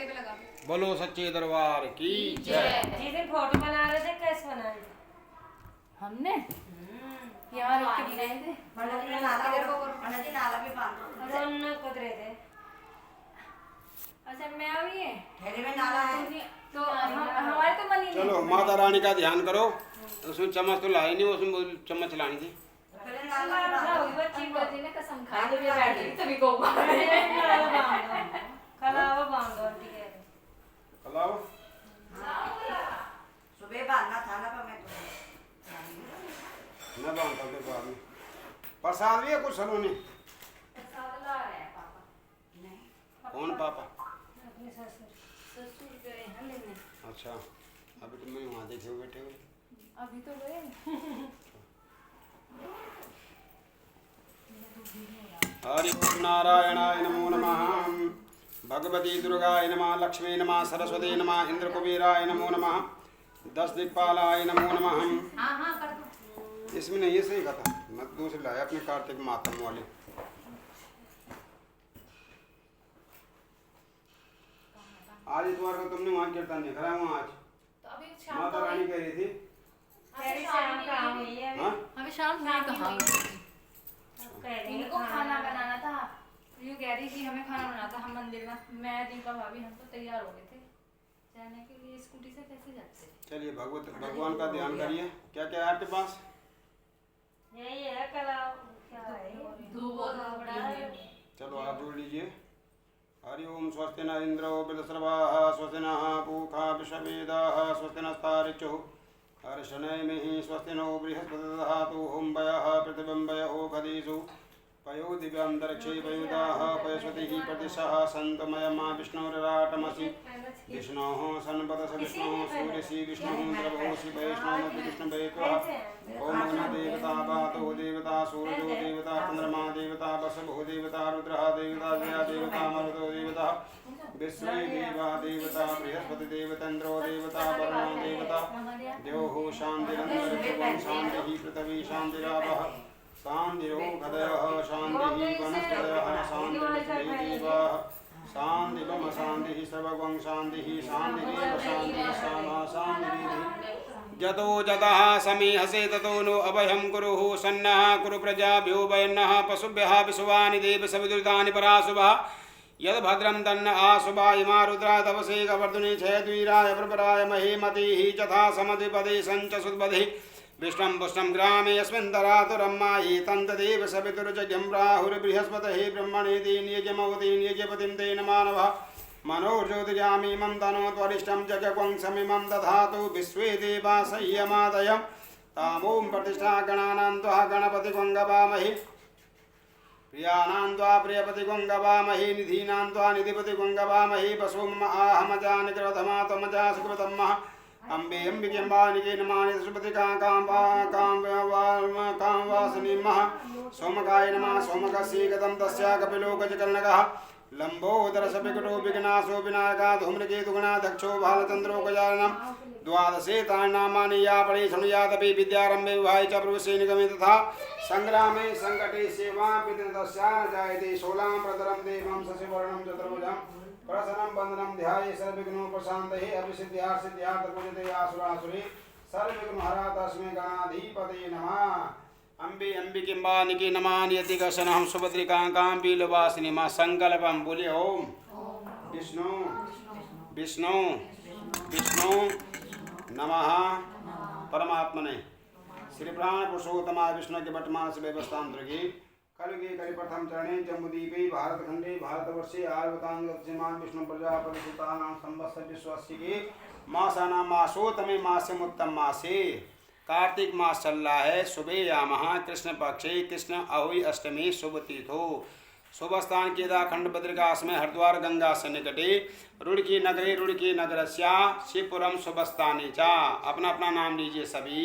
पे लगा बोलो सच्चे दरबार की जय। जिस दिन फोटो बना रहे थे कैसे बनाए थे? हमने यहाँ रख के बनाए थे। नाला भी बांधो। दोनों कुदरे थे। अच्छा मैं अभी है ठेले में नाला है। तो हमारे तो मन ही नहीं। चलो माता रानी का ध्यान करो। उसमें चम्मच तो लाई नहीं, उसमें चम्मच लानी थी। पहले नाला बांधो। बच्ची को बच्ची ने कसम खाई तो मैं बैठ गई तभी को नाला बांधो। कलावा बांधो आंटी कह रहे। कलाओ सुबह बांधना था ना पर मैं न बांधता फिर बाद में। प्रसाद भी है कुछ सलोनी। प्रसाद ला रहे हैं पापा। नहीं। कौन पापा? अपने ससुर। ससुर गए हैं लेने। अच्छा अभी तुम मैं वहाँ देखे हुए बैठे हुए। अभी तो गए। हरि ओम नारायणाय नमो नमः। भगवती दुर्गाय नमः, लक्ष्मी नमः, सरस्वती नमः, इंद्र कुबेराय नमो नमः, 10 दिक्पालाय नमो नमः। हाँ हाँ कर दो। इसमें नहीं, ये सही कथा मैं तो दूसरी लाया अपने कार्तिक मातम वाले। आज इतवार को तुमने वहाँ कीर्तन नहीं करा वहाँ आज। तो अभी शाम माता को रानी कह रही थी। तेरी शाम का हुई है। हाँ अभी शाम को कहा कह रही इनको खाना बनाना था। यूँ कह रही थी हमें खाना बनाना था। हम मंदिर में मैं दीपा भाभी हम तो तैयार हो गए थे जाने के लिए। स्कूटी से कैसे जाते? चलिए भगवान का ध्यान करिए। क्या क्या है आपके पास? यही है कलावा क्या है? धूप बहुत बड़ा है। चलो आप जोड़ लीजिए। हरि ओम स्वस्ति न इंद्रो बृहस्पतिर्वाः स्वस्ति नः पूषा विश्ववेदाः स्वस्ति नस्तार्क्ष्युः हर्षनेमिः स्वस्ति नो बृहस्पतिर्दधातु ओं वयः पृथिवीं वयो खदिषु पयो दिव्यान्तरिक्षे पयुदाः पयस्वतिः प्रतिशः सन्तमयमा विष्णुराटमसि विष्णोः सन्पतस विष्णुः सूर्यसि विष्णुः द्रवोऽसि वैष्णवमति विष्णुवेत्वः ओम अग्निदेवता वातो देवता सूर्यो देवता चन्द्रमा देवता वसुः देवता रुद्रः देवता जया देवता मरुतो देवता विश्वे देवा देवता बृहस्पति देवतेन्द्रो देवता वरुणो देवता द्योः शान्तिरन्तरिक्षं शान्तिः पृथिवी शान्तिरापः शान्तिरोगदयः शान्तिः वनस्पतयः शान्तिर्विश्वे देवाः शान्तिवम शान्तिः सर्वगं शान्तिः शान्तिरेव शान्तिः सामा शान्तिरिति जतो जतः समीहसे ततो नो अभयं कुरुः सन्नः कुरु प्रजाभ्यो वयन्नः पशुभ्यः विश्वानि देव सविदुरितानि पराशुभः यद्भद्रं तन्न आशुभा इमा रुद्रा तपसे कवर्धुनि छयद्वीराय प्रपराय महीमतिः यथा समधिपदे सञ्च सुद्बधे विष्णं पुष्टं ग्रामे यस्मिन् दरातुरम्मायि तन्तदेव सवितुर्जज्ञं प्राहुर्बृहस्पतिः ब्रह्मणे दीन्यजमवति नियजपतिं तेन मानवः मनोज्योतिजामीमं तनो त्वरिष्ठं जगवंशमिमं दधातु विश्वे देवा संयमादयं तामों प्रतिष्ठा गणानां त्वा गणपतिगुङ्गवामहि प्रियाणां त्वा प्रियपतिगुङ्गवामहि निधीनां त्वा निधिपतिगुङ्गवामहि वसु मम आहमजानि कृतमा त्वमजा सुकृतमः अम्बे अम्बिके अम्बानिके नमानि सुपति कामवासनी मह सोमकाय नमः सोमकस्य गतं तस्या कपिलो गजकर्णकः लंबोदर सविकटो विघ्नाशो विनायका धूम्रकेतुगणा दक्षो भालचन्द्रो गजाननम् द्वादशे तानि नामानि या पठे शृणुयादपि विद्यारम्भे विवाहे च प्रवेशे निगमे तथा संग्रामे संकटे सेवा विघ्नतस्या न जायते शूलां प्रतरं देवं शशिवर्णं चतुर्भुजं प्रसन्नं वन्दनं ध्याये सर्वविघ्नोपशान्तये अभिसिद्ध्यार्थिद्ध्यार्थपूजते आसुरासुरे सर्वविघ्नहरा तस्मै गणाधिपते नमः। अम्बे अम्बिकेम्बानिके नमानि यतिकशनहं सुभद्रिकाङ्कां पीलवासिनी मां संकल्पं बोले ओम विष्णु विष्णु विष्णु नमः परमात्मने श्री प्राण पुरुषोत्तमा विष्णु के वर्तमान से व्यवस्थांतर की कलयुगे कलि प्रथम चरणे जम्बूद्वीपे भारतखंडे भारतवर्षे आर्वतांगमान विष्णु प्रजापति सुतानां संवत्सर विश्वस्य के मासानां मासोत्तमे मास्यमुत्तम मासे कार्तिक मास चल रहा है। सुबह यामः कृष्ण पक्षे कृष्ण अहोई अष्टमी शुभ तीथो शुभ स्थान केदारखंड बद्रिकाश में हरिद्वार गंगा से निकटे रुड़की नगरे रुड़की नगरस्या शिवपुरम शुभ स्थाने चा। अपना अपना नाम लीजिए सभी,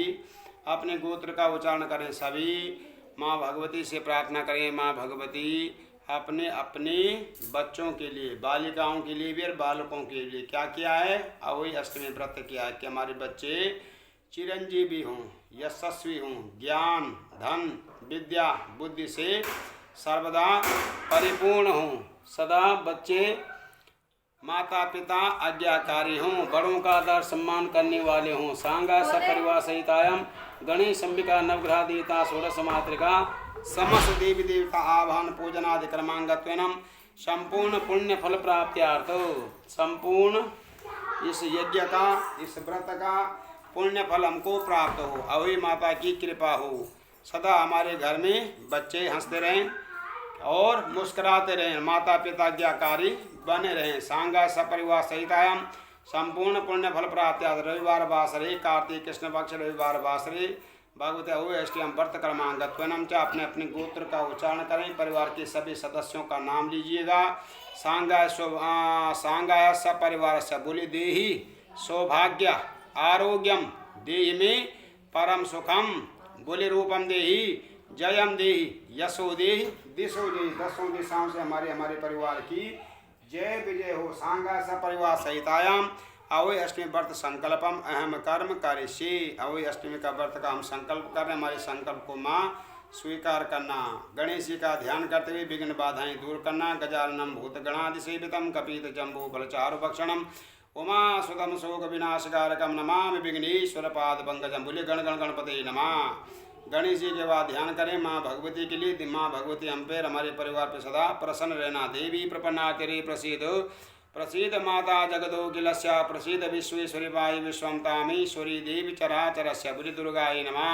अपने गोत्र का उच्चारण करें सभी। माँ भगवती से प्रार्थना करें माँ भगवती अपने अपने बच्चों के लिए, बालिकाओं के लिए भी और बालकों के लिए क्या किया है, अहोई अष्टमी व्रत किया है कि हमारे बच्चे चिरंजीवी हों, यशस्वी हों, ज्ञान धन विद्या बुद्धि से सर्वदा परिपूर्ण हों, सदा बच्चे माता पिता आज्ञाकारी हों, बड़ों का आदर सम्मान करने वाले हों, सांगा सपरिवार सहितायम गणेश अंबिका नवग्रह देवता षोडश मातृका समस्त देवी देवता आवाहन पूजनादि क्रमांगत्वेनम संपूर्ण पुण्य फल प्राप्त्यार्थ संपूर्ण इस यज्ञ का, इस व्रत का पुण्य फल हमको प्राप्त हो, अवि माता की कृपा हो, सदा हमारे घर में बच्चे हंसते रहें और मुस्कुराते रहें, माता पिता आज्ञाकारी बने रहें, सांगा सपरिवार सहितायम संपूर्ण पुण्य फल प्राप्त। रविवार वासरे कार्तिक कृष्ण पक्ष रविवार वासरे भगवते अष्टम व्रत क्रमांगत्वनम च अपने अपने गोत्र का उच्चारण करें, परिवार के सभी सदस्यों का नाम लीजिएगा। सांगाय सपरिवार से बोली देहि सौभाग्य आरोग्यम देहि में परम सुखम बोले रूपम देहि जयम देहि यशो देहि दिशो देहि, दसों दिशाओं से हमारे परिवार की जय विजय हो। सांगा सपरिवार सहितायाम अवय अष्टमी व्रत संकल्पम अहम कर्म करिष्ये। अवय अष्टमी का व्रत का हम संकल्प कर रहे हैं, हमारे संकल्प को माँ स्वीकार करना। गणेश जी का ध्यान करते हुए विघ्न बाधाएं दूर करना। गजाननम भूत गणादि सेवितम कपित जम्बू फलचारु भक्षणम उमा सुतम शोक विनाशकारकम नमामि विघ्नेश्वर पाद पंकजम। बोले गण गण गणपति नमः। गणेश जी के बाद ध्यान करें माँ भगवती के लिए। माँ भगवती हम पे हमारे परिवार पे सदा प्रसन्न रहना। देवी प्रपन्ना करे प्रसिद्ध प्रसिद्ध माता जगदोखिलस्य प्रसिद्ध विश्वेश्वरी बाई विश्वमतामीश्वरी देवी चराचरस्य बुरी दुर्गाय नमः।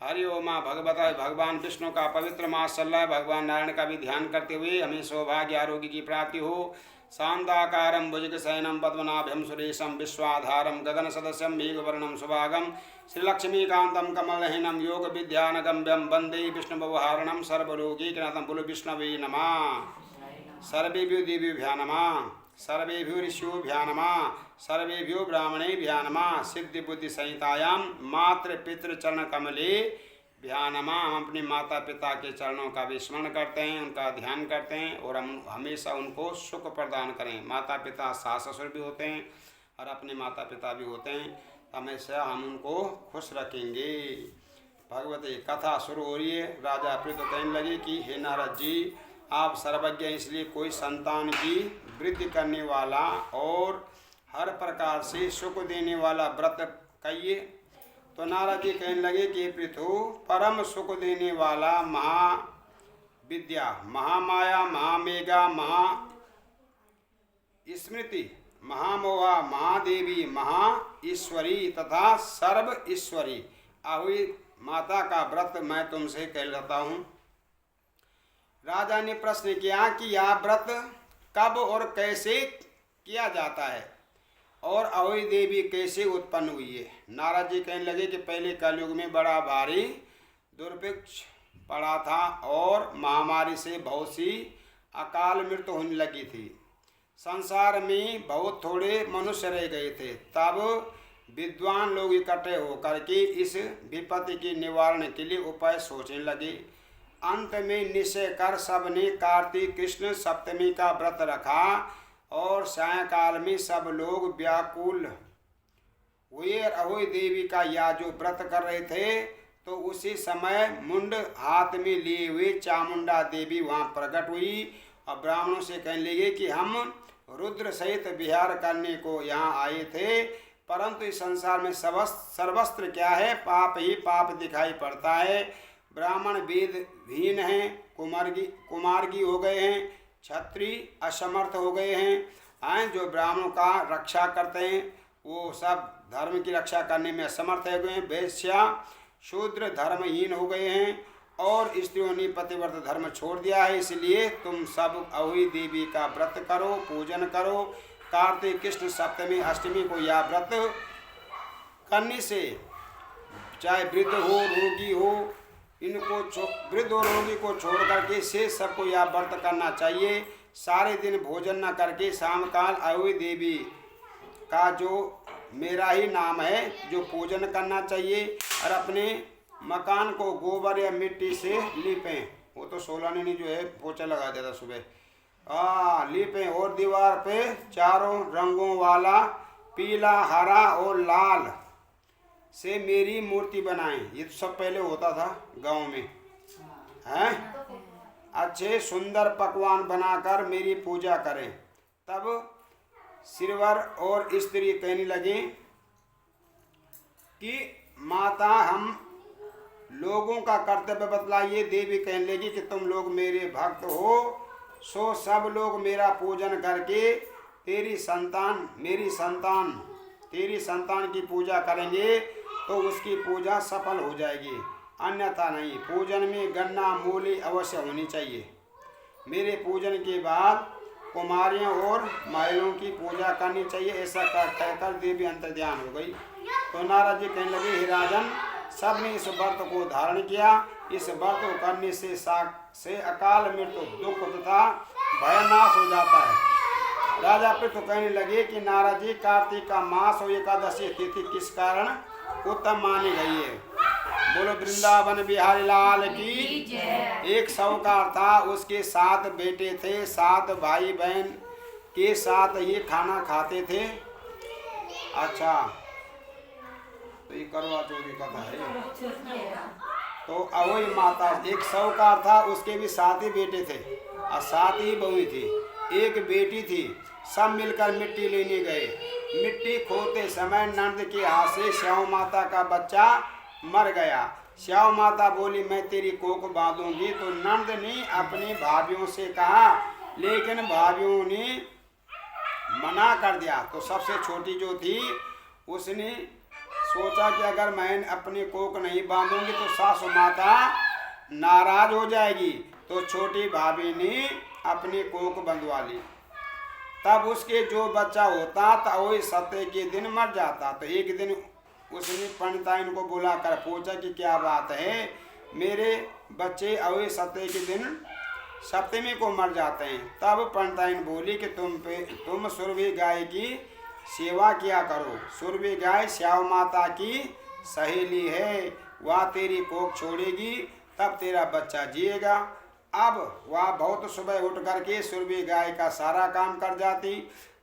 हरि ओम। माँ भगवता भगवान विष्णु का पवित्र मास चल रहा है, भगवान नारायण का भी ध्यान करते हुए हमें सौभाग्य आरोग्य की प्राप्ति हो। शांताकारं भुजगशयनं पद्मनाभं सुरेशं विश्वाधारं गगन सदस्यं मेघवर्णं सुभागं श्रीलक्ष्मीकान्तं कमलहीनं योग विद्यानगम्यं वन्दे विष्णुभवहारणं सर्वलोकीकनाथं। बोलो विष्णवे नमः। सर्वेभ्यो देवीभ्यो नमः, सर्वेभ्यो ऋषिभ्यो नमः, सर्वेभ्यो ब्राह्मणेभ्यो नमः। सिद्धि बुद्धि संहितायां मातृ पितृ चरण कमले भ्या नमः। हम अपने माता पिता के चरणों का भी स्मरण करते हैं, उनका ध्यान करते हैं और हम हमेशा उनको सुख प्रदान करें। माता पिता सास ससुर भी होते हैं और अपने माता पिता भी होते हैं, हमेशा हम उनको खुश रखेंगे। भगवती कथा शुरू हो रही है। राजा पृथु तो कहने लगे कि हे नारद जी, आप सर्वज्ञ, इसलिए कोई संतान की वृद्धि करने वाला और हर प्रकार से सुख देने वाला व्रत कहिए। तो नारद जी कहने लगे कि पृथु, परम सुख देने वाला महाविद्या, महामाया, महामेघा, महास्मृति, महामोहा, महादेवी, महाईश्वरी तथा सर्व ईश्वरी आहुति माता का व्रत मैं तुमसे कहलाता हूँ। राजा ने प्रश्न किया कि यह व्रत कब और कैसे किया जाता है और अहोई देवी कैसे उत्पन्न हुई है। नारद जी कहने लगे कि पहले कलयुग में बड़ा भारी दुर्भिक्ष पड़ा था और महामारी से बहुत सी अकाल मृत्यु होने लगी थी। संसार में बहुत थोड़े मनुष्य रह गए थे। तब विद्वान लोग इकट्ठे होकर के इस विपत्ति के निवारण के लिए उपाय सोचने लगे। अंत में निश्चय कर सबने कार्तिक कृष्ण सप्तमी का व्रत रखा और सायंकाल में सब लोग व्याकुल हुए। अहोई देवी का यह जो व्रत कर रहे थे, तो उसी समय मुंड हाथ में लिए हुए चामुंडा देवी वहाँ प्रकट हुई और ब्राह्मणों से कहने लगे कि हम रुद्र सहित विहार करने को यहाँ आए थे, परंतु इस संसार में सर्वस्त्र क्या है, पाप ही पाप दिखाई पड़ता है। ब्राह्मण वेदहीन हैं, कुमार्गी हो गए हैं, क्षत्रिय असमर्थ हो गए हैं। जो ब्राह्मणों का रक्षा करते हैं वो सब धर्म की रक्षा करने में असमर्थ हो गए हैं। वैश्या शूद्र धर्महीन हो गए हैं और स्त्रियों ने पतिव्रत धर्म छोड़ दिया है। इसलिए तुम सब अहोई देवी का व्रत करो, पूजन करो। कार्तिक कृष्ण सप्तमी अष्टमी को यह व्रत करने से चाहे वृद्ध हो रोगी हो, इनको वृद्ध और रोगी को छोड़ करके से सबको यह व्रत करना चाहिए। सारे दिन भोजन न करके शाम काल अहोई देवी का जो मेरा ही नाम है जो पूजन करना चाहिए और अपने मकान को गोबर या मिट्टी से लीपें। वो तो सोलानी ने जो है पोछा लगा दिया था सुबह, लीपें और दीवार पे चारों रंगों वाला पीला, हरा और लाल से मेरी मूर्ति बनाएं। ये तो सब पहले होता था गांव में, हैं। अच्छे सुंदर पकवान बनाकर मेरी पूजा करें। तब सिरवर और स्त्री कहने लगे कि माता हम लोगों का कर्तव्य बतलाइए। देवी कहने लगी कि तुम लोग मेरे भक्त हो, सो सब लोग मेरा पूजन करके तेरी संतान की पूजा करेंगे तो उसकी पूजा सफल हो जाएगी, अन्यथा नहीं। पूजन में गन्ना मूली अवश्य होनी चाहिए। मेरे पूजन के बाद कुमारियों और महिलाओं की पूजा करनी चाहिए। ऐसा कहकर देवी अंतर्ध्यान हो गई। तो नारद जी कहने लगे, हे राजन, सबने इस व्रत को धारण किया। इस व्रत को करने से अकाल मृत्यु दुख तथा भयनाश हो जाता है। राजा पृथु कहने लगे कि नारद जी, कार्तिक का मास और एकादशी तिथि किस कारण उत्तम मानी गई है? बोलो वृंदावन बिहारी लाल की जय। एक साहूकार था, उसके 7 बेटे थे। 7 भाई बहन के साथ ये खाना खाते थे। अच्छा, तो ये करवा चौथ की कथा है। तो अवोई माता, एक साहूकार था, उसके भी 7 ही बेटे थे और 7 ही बहुएं थी। एक बेटी थी। सब मिलकर मिट्टी लेने गए। मिट्टी खोदते समय नंद के हाथ से श्याम माता का बच्चा मर गया। श्याम माता बोली, मैं तेरी कोख बांधूंगी। तो नंद ने अपनी भाभीियों से कहा, लेकिन भाभीियों ने मना कर दिया। तो सबसे छोटी जो थी उसने सोचा कि अगर मैं अपनी कोख नहीं बांधूंगी तो सासू माता नाराज हो जाएगी। तो छोटी भाभी ने अपनी कोख बंधवा ली। तब उसके जो बच्चा होता था वही 7 के दिन मर जाता। तो एक दिन उसने पंडिताइन को बुलाकर पूछा कि क्या बात है, मेरे बच्चे अवै 7 के दिन सप्तमी को मर जाते हैं। तब पंडिताइन बोली कि तुम सुरभि गाय की सेवा किया करो। सुरभि गाय श्याम माता की सहेली है, वह तेरी कोख छोड़ेगी तब तेरा बच्चा जिएगा। अब वह बहुत सुबह उठ करके सुरभि गाय का सारा काम कर जाती।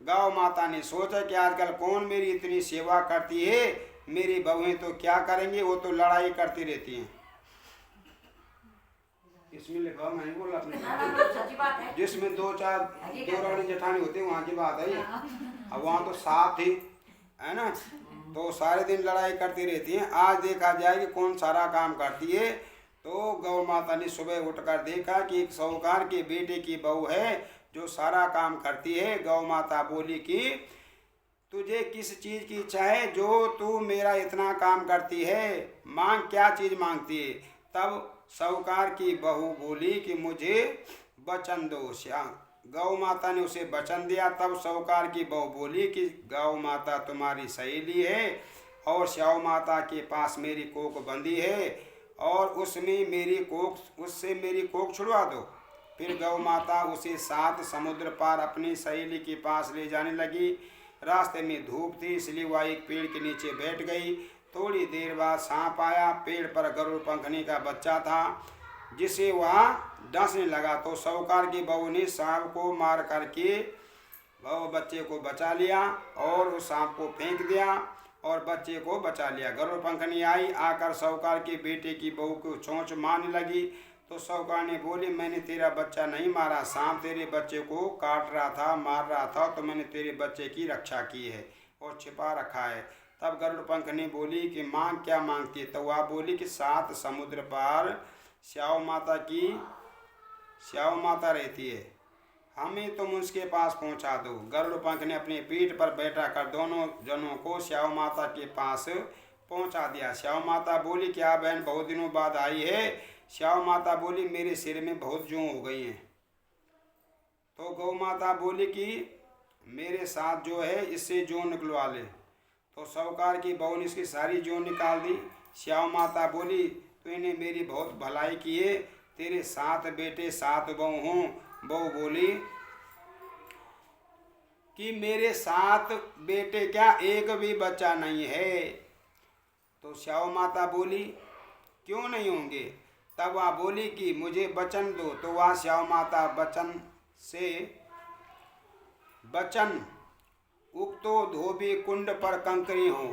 गौ माता ने सोचा कि आजकल कौन मेरी इतनी सेवा करती है, मेरी बहुएं तो क्या करेंगी, वो तो लड़ाई करती रहती हैं। इसमें लिखा, मैं नहीं बोला अपने, जिसमें 2 रानी जेठानी होती है वहाँ की बात है। अब वहाँ तो 7 थी, है ना, तो सारे दिन लड़ाई करती रहती हैं। आज देखा जाए कि कौन सारा काम करती है। तो गौ माता ने सुबह उठकर देखा कि एक साहूकार के बेटे की बहू है जो सारा काम करती है। गौ माता बोली कि तुझे किस चीज़ की इच्छा है जो तू मेरा इतना काम करती है, मांग, क्या चीज़ मांगती है? तब साहूकार की बहू बोली कि मुझे वचन दो। गौ माता ने उसे वचन दिया। तब साहूकार की बहू बोली कि गौ माता तुम्हारी सहेली है और श्याम माता के पास मेरी कोख बंधी है और उससे मेरी कोख छुड़वा दो। फिर गौ माता उसे 7 समुद्र पार अपनी सहेली के पास ले जाने लगी। रास्ते में धूप थी, इसलिए वह एक पेड़ के नीचे बैठ गई। थोड़ी देर बाद सांप आया। पेड़ पर गरुड़ पंखनी का बच्चा था जिसे वह डसने लगा। तो साहूकार की बहू ने सांप को मार करके बच्चे को बचा लिया और उस सांप को फेंक दिया और बच्चे को बचा लिया। गरुड़ पंखनी आई, आकर साहूकार के बेटे की बहू को चोंच मारने लगी। तो साहूकार ने बोली, मैंने तेरा बच्चा नहीं मारा, सांप तेरे बच्चे को काट रहा था, मार रहा था, तो मैंने तेरे बच्चे की रक्षा की है और छिपा रखा है। तब गरुड़ पंखनी बोली कि मांग, क्या मांगती है? तो वह बोली कि 7 समुद्र पार श्याम माता रहती है, हमें तुम उसके पास पहुंचा दो। गरुड़ पंख ने अपनी पीठ पर बैठा कर दोनों जनों को श्याम माता के पास पहुंचा दिया। श्याम माता बोली, क्या बहन बहुत दिनों बाद आई है? श्याम माता बोली, मेरे सिर में बहुत जूं हो गई हैं। तो गौ माता बोली कि मेरे साथ जो है इससे जूं निकलवा ले। तो साहूकार की बहू ने इसकी सारी जूं निकाल दी। श्याम माता बोली, तूने मेरी बहुत भलाई की है, तेरे 7 बेटे 7 बहू हों। बहू बोली कि मेरे 7 बेटे क्या, एक भी बच्चा नहीं है। तो श्याम माता बोली, क्यों नहीं होंगे? तब वह बोली कि मुझे वचन दो। तो वह श्याम माता वचन उक्तो धोबी कुंड पर कंकरी हो।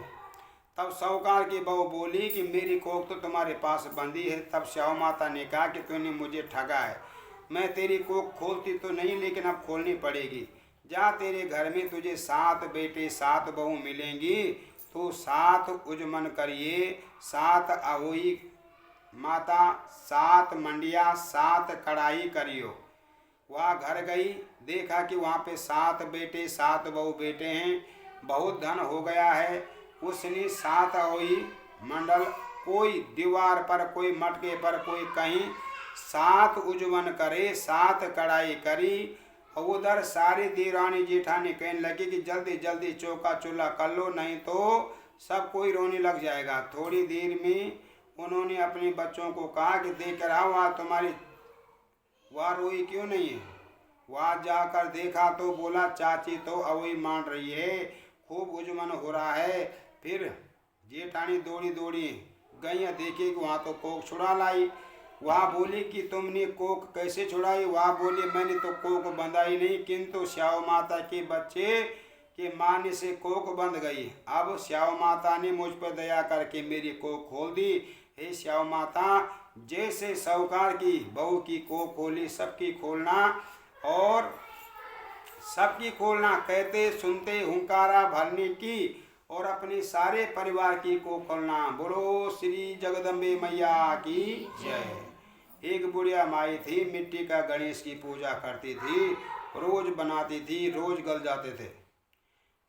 तब साहूकार की बहू बोली कि मेरी कोख तो तुम्हारे पास बंधी है। तब श्याम माता ने कहा कि तूने मुझे ठगा है, मैं तेरी कोख खोलती तो नहीं लेकिन अब खोलनी पड़ेगी। जा तेरे घर में तुझे 7 बेटे 7 बहू मिलेंगी, तो 7 उजमन करिए, 7 अहोई माता, 7 मंडिया, 7 कढ़ाई करियो। वहाँ घर गई, देखा कि वहाँ पे 7 बेटे 7 बहू बेटे हैं, बहुत धन हो गया है। उसने 7 अहोई मंडल, कोई दीवार पर, कोई मटके पर, कोई कहीं 7 उजवन करे, 7 कढ़ाई करी। और उधर सारी देवरानी जेठानी कहने लगी कि जल्दी जल्दी चौका चूल्हा कर लो, नहीं तो सब कोई रोने लग जाएगा। थोड़ी देर में उन्होंने अपने बच्चों को कहा कि देख कर आओ, आज तुम्हारी वह रोई क्यों नहीं है। वहाँ जाकर देखा तो बोला चाची तो अवई मान रही है, खूब उजमन हो रहा है। फिर जेठानी दौड़ी दौड़ी गई, देखी कि वहाँ तो कोक छुड़ा लाई। वहाँ बोली कि तुमने कोक कैसे छुड़ाई। वहाँ बोली मैंने तो कोक बंधाई नहीं, किंतु श्याव माता के बच्चे के मारने से कोक बंध गई। अब श्याव माता ने मुझ पर दया करके मेरी कोक खोल दी। हे श्याव माता, जैसे साहूकार की बहू की कोक खोली, सबकी खोलना और सबकी खोलना, कहते सुनते हुंकारा भरने की और अपने सारे परिवार की को खोलना। बोलो श्री जगदम्बे मैया की जय। एक बुढ़िया माई थी, मिट्टी का गणेश की पूजा करती थी, रोज बनाती थी, रोज गल जाते थे।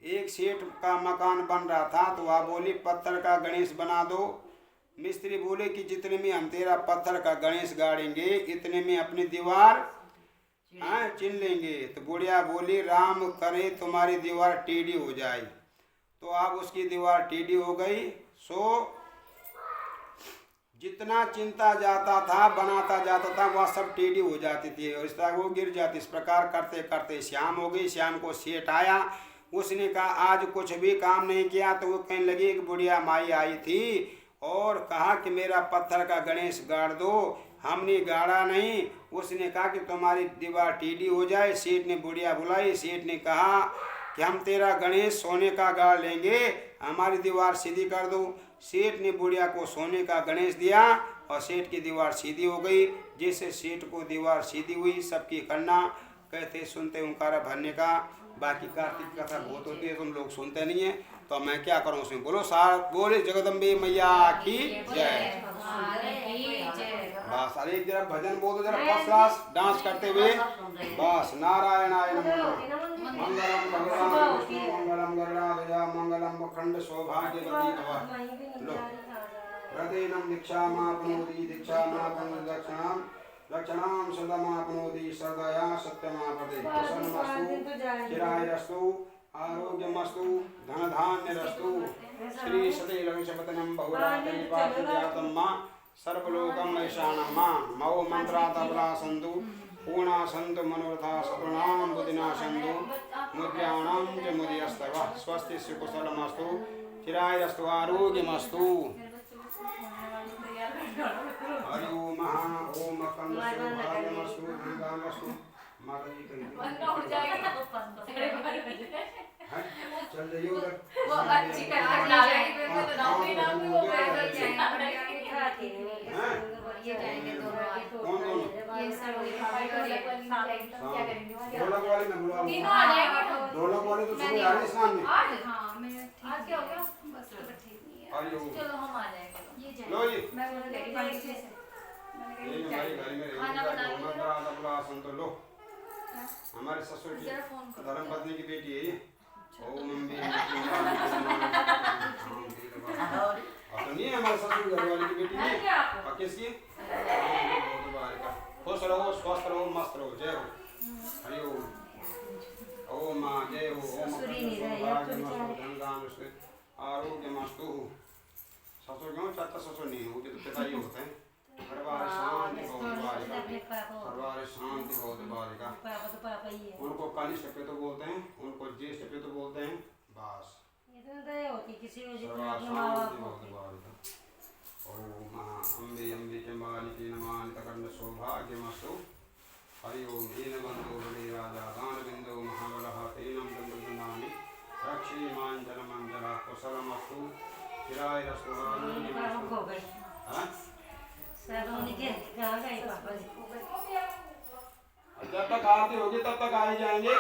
एक सेठ का मकान बन रहा था, तो वह बोली पत्थर का गणेश बना दो। मिस्त्री बोले कि जितने में हम तेरा पत्थर का गणेश गाड़ेंगे, इतने में अपनी दीवार चिन लेंगे। तो बुढ़िया बोली राम करे तुम्हारी दीवार टेढ़ी हो जाए। तो अब उसकी दीवार टेढ़ी हो गई। सो जितना चिंता जाता था, बनाता जाता था, वह सब टेढ़ी हो जाती थी और इस तरह वो गिर जाती। इस प्रकार करते करते शाम हो गई। शाम को सेठ आया, उसने कहा आज कुछ भी काम नहीं किया। तो वो कहने लगी एक बुढ़िया माई आई थी और कहा कि मेरा पत्थर का गणेश गाड़ दो। हमने गाड़ा नहीं। उसने कहा कि तुम्हारी दीवार टेढ़ी हो जाए। सेठ ने बुढ़िया बुलाई। सेठ ने कहा कि हम तेरा गणेश सोने का गाड़ लेंगे, हमारी दीवार सीधी कर दो। सेठ ने बुढ़िया को सोने का गणेश दिया और सेठ की दीवार सीधी हो गई। जैसे सेठ को दीवार सीधी हुई, सबकी करना, कहते सुनते ओंकारा भरने का। बाकी कार्तिक कथा बहुत होती है, तुम लोग सुनते नहीं है, तो मैं क्या करूँ उसमें। बोलो बोले जगदम्बे मैया की जय। बस अरे जरा भजन बोल दो, जरा फर्स्ट क्लास डांस करते हुए। बस नारायणाय नमः। मंगलम भगवान विष्णु मंगलम गरुड़ाध्वजा मंगलम अखंड सौभाग्यवती भव। लो हृदयनम दीक्षामाप्नोति दीक्षामाप्नोति दक्षिणाम दक्षिणाम सदमाप्नोति सदया सत्यमापदे। प्रसन्नमस्तु चिरायस्तु आरोग्यमस्तु धनधान्यरस्तु श्री सदे लक्ष्मीपतनम बहुरात्रि पाठिजातं मा सर्वलोकम ऐशानं मा मौ मंत्रातबला सन्तु पूर्णा सन्तु मनोरथा सतृणां बुद्धिना सन्तु मुद्राणां च मुदयस्तव। स्वस्ति सुकुशलमस्तु चिरायस्तु आरोग्यमस्तु। हरि ओम ओम कंदसुभागमस्तु दीर्घामस्तु। माता जी चल जाइए उधर। वो अच्छी कर जाएगी, मैं तो नाम भी वो पैदल ये जाएंगे दोनों। ये सब क्या करेंगे? ढोलक वाले में बुला लो। तीनों आ जाएंगे। ढोलक वाले तो सुबह आ रहे स्नान में। आज हाँ मैं आज क्या हो गया, बस ठीक नहीं है। चलो हम आ जाएंगे। ये जाएंगे। लो जी मैं बोल रही पानी से ये हमारी घर में खाना बना के मंत्रातबला संतो। लो हमारे ससुर की धर्मपत्नी की बेटी है ये। ओम अम्बे तो नहीं है हमारे ससुर घर वाले की बेटी नहीं। और किसकी? खुश रहो, स्वस्थ रहो, मस्त रहो। जय हो। हरि ओम। ओम मां जय हो। ओम आरोग्यमस्तु। ससुर क्यों? चाचा ससुर नहीं है, वो तो पिता ही होते हैं। सर्वारे शांति भवतु बालिका, सर्वारे शांति भवतु बालिका। उनको कनिष्ठ पितु बोलते हैं, उनको ज्येष्ठ पितु बोलते हैं। बस सर्वारे शांति भवतु बालिका। ओम अम्बे अम्बे चंबालिके नमानि तकंड सौभाग्यमस्तु। हरि ओम। येन बंधो बले राजा दान बिंदो महाबलः तेनं दंडनानि रक्षेमां जलमंजला कुशलमस्तु चिरायस्तु आरोग्यमस्तु। हां जब तक आरती होगी तब तक आ ही जाएंगे।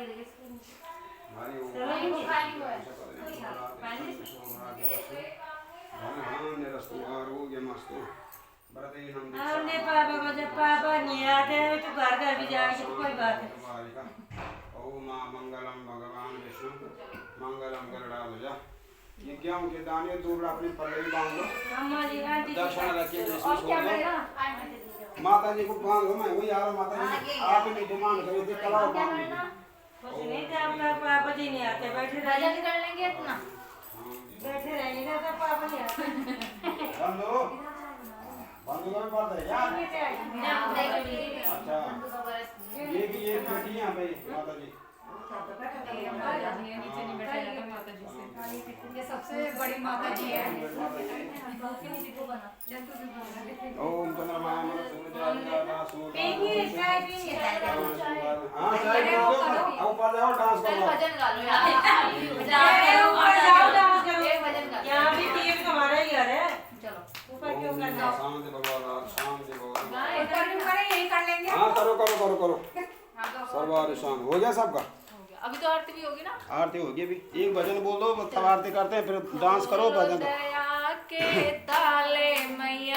हरि ओम चलेंगे। निरस्तु आरोग्यमस्तु वरदेनं हमने पापा को जब पापा नहीं आते हैं तो घर घर भी जाएगी तो कोई बात नहीं। ओम मंगलम भगवान विष्णु मंगलम गरुड़ाध्वज। ये गेहूं के दाने दूर अपनी पल्ले में बांध लो। अम्मा जी आंटी जी दक्षिणा रखिए इसमें छोड़ दो। माता जी को बांध दो। मैं वही आ रहा हूं माता जी आप ही डिमांड करो कि कलाओ बांध दीजिए। कुछ नहीं था आपका पापा जी नहीं आते बैठे राजा रहिए निकल लेंगे इतना बैठे रहिएगा तो पापा नहीं आते बंदो बंदो का बात है यार। अच्छा ये भी एक बेटी यहाँ पे माता जी। नीचे नहीं बैठा जाता माता जी से ये सबसे बड़ी माता जी है ओम चंद्रमा सूर्य पीएंगे चाय पीएंगे हाँ चाय पियो ऊपर जाओ डांस करो। भजन गा लो यार ऊपर जाओ डांस करो एक भजन गा लो। यहाँ भी टीम तुम्हारा ही घर है चलो ऊपर क्यों करना है? शांति भगवान शांति भगवान। ऊपर भी करें यही कर लेंगे हाँ करो करो करो करो हाँ तो सर्वार शांत हो गया सबका। हो गया अभी तो आरती भी होगी ना आरती होगी अभी एक भजन बोल दो तब आरती करते हैं फिर डांस करो भजन। दया के ताले मैया